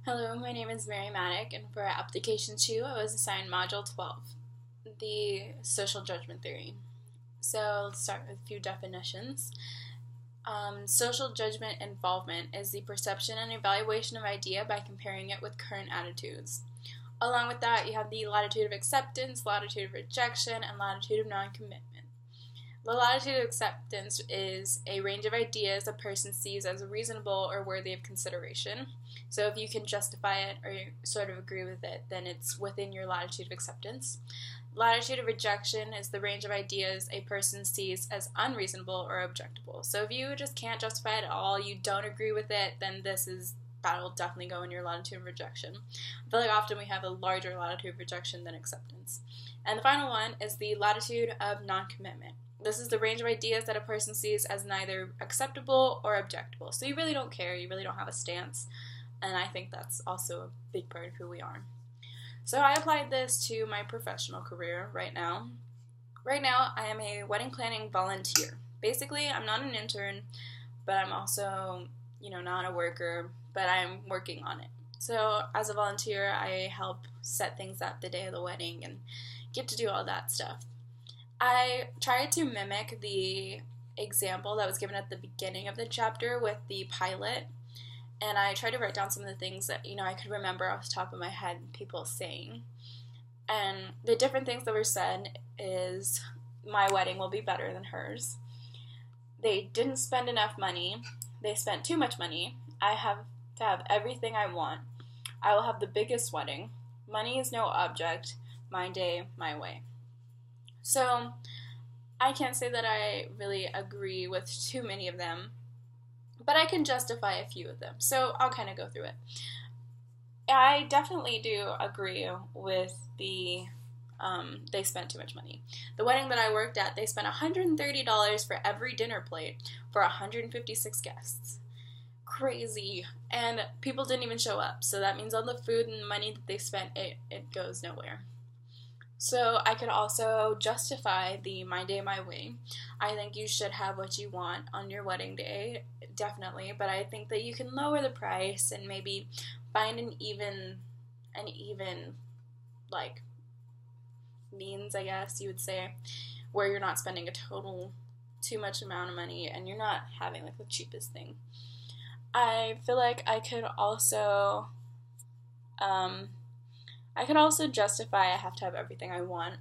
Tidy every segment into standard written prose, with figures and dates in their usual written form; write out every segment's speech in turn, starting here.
Hello, my name is Mary Maddock, and for Application 2, I was assigned Module 12, the Social Judgment Theory. So let's start with a few definitions. Social judgment involvement is the perception and evaluation of idea by comparing it with current attitudes. Along with that, you have the latitude of acceptance, latitude of rejection, and latitude of non-commitment. The latitude of acceptance is a range of ideas a person sees as reasonable or worthy of consideration. So if you can justify it or you sort of agree with it, then it's within your latitude of acceptance. Latitude of rejection is the range of ideas a person sees as unreasonable or objectable. So if you just can't justify it at all, you don't agree with it, then that will definitely go in your latitude of rejection. I feel like often we have a larger latitude of rejection than acceptance. And the final one is the latitude of non-commitment. This is the range of ideas that a person sees as neither acceptable or objectable. So you really don't care, you really don't have a stance, and I think that's also a big part of who we are. So I applied this to my professional career right now. Right now, I am a wedding planning volunteer. Basically, I'm not an intern, but I'm also, not a worker, but I'm working on it. So as a volunteer, I help set things up the day of the wedding and get to do all that stuff. I tried to mimic the example that was given at the beginning of the chapter with the pilot, and I tried to write down some of the things that, I could remember off the top of my head people saying. And the different things that were said is, my wedding will be better than hers. They didn't spend enough money. They spent too much money. I have to have everything I want. I will have the biggest wedding. Money is no object. My day, my way. So I can't say that I really agree with too many of them, but I can justify a few of them. So I'll kind of go through it. I definitely do agree with they spent too much money. The wedding that I worked at, they spent $130 for every dinner plate for 156 guests. Crazy. And people didn't even show up. So that means all the food and money that they spent, it goes nowhere. So I could also justify the my day, my way. I think you should have what you want on your wedding day, definitely, but I think that you can lower the price and maybe find an even like means, I guess you would say, where you're not spending a total too much amount of money and you're not having like the cheapest thing. I feel like I could also justify I have to have everything I want.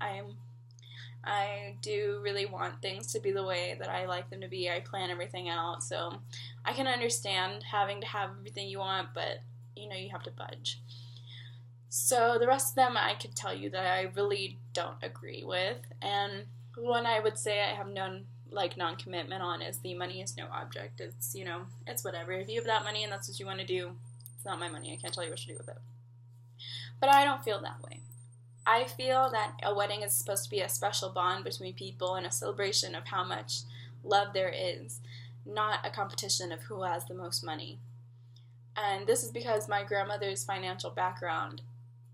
I do really want things to be the way that I like them to be. I plan everything out, so I can understand having to have everything you want, but you have to budge. So the rest of them I could tell you that I really don't agree with, and one I would say I have non-commitment on is the money is no object. It's, it's whatever. If you have that money and that's what you want to do, it's not my money. I can't tell you what to do with it. But I don't feel that way. I feel that a wedding is supposed to be a special bond between people and a celebration of how much love there is, not a competition of who has the most money. And this is because my grandmother's financial background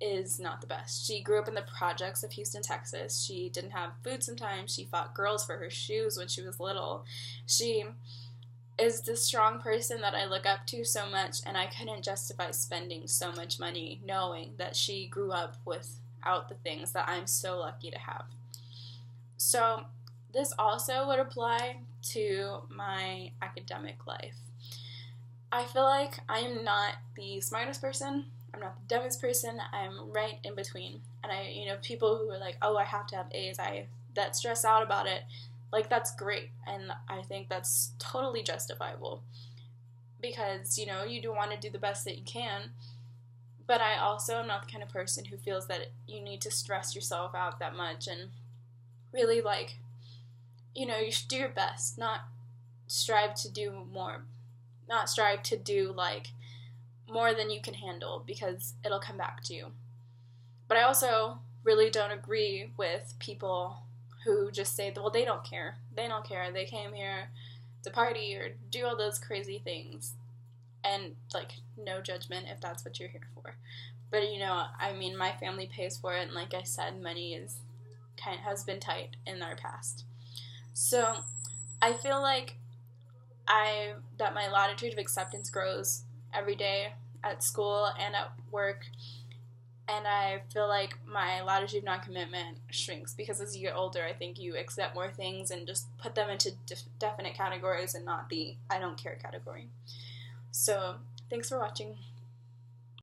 is not the best. She grew up in the projects of Houston, Texas. She didn't have food sometimes. She fought girls for her shoes when she was little. She is the strong person that I look up to so much, and I couldn't justify spending so much money knowing that she grew up without the things that I'm so lucky to have. So this also would apply to my academic life. I feel like I'm not the smartest person, I'm not the dumbest person, I'm right in between. And people who are like, oh, I have to have A's, that stress out about it, like, that's great, and I think that's totally justifiable because, you do want to do the best that you can, but I also am not the kind of person who feels that you need to stress yourself out that much and really, you should do your best, not strive to do more, not strive to do, more than you can handle because it'll come back to you. But I also really don't agree with people who just say, well, they don't care. They don't care. They came here to party or do all those crazy things. And, no judgment if that's what you're here for. But, my family pays for it, and like I said, money has been tight in our past. So, I feel like that my latitude of acceptance grows every day at school and at work, and I feel like my latitude non-commitment shrinks because as you get older, I think you accept more things and just put them into definite categories and not the I don't care category. So thanks for watching.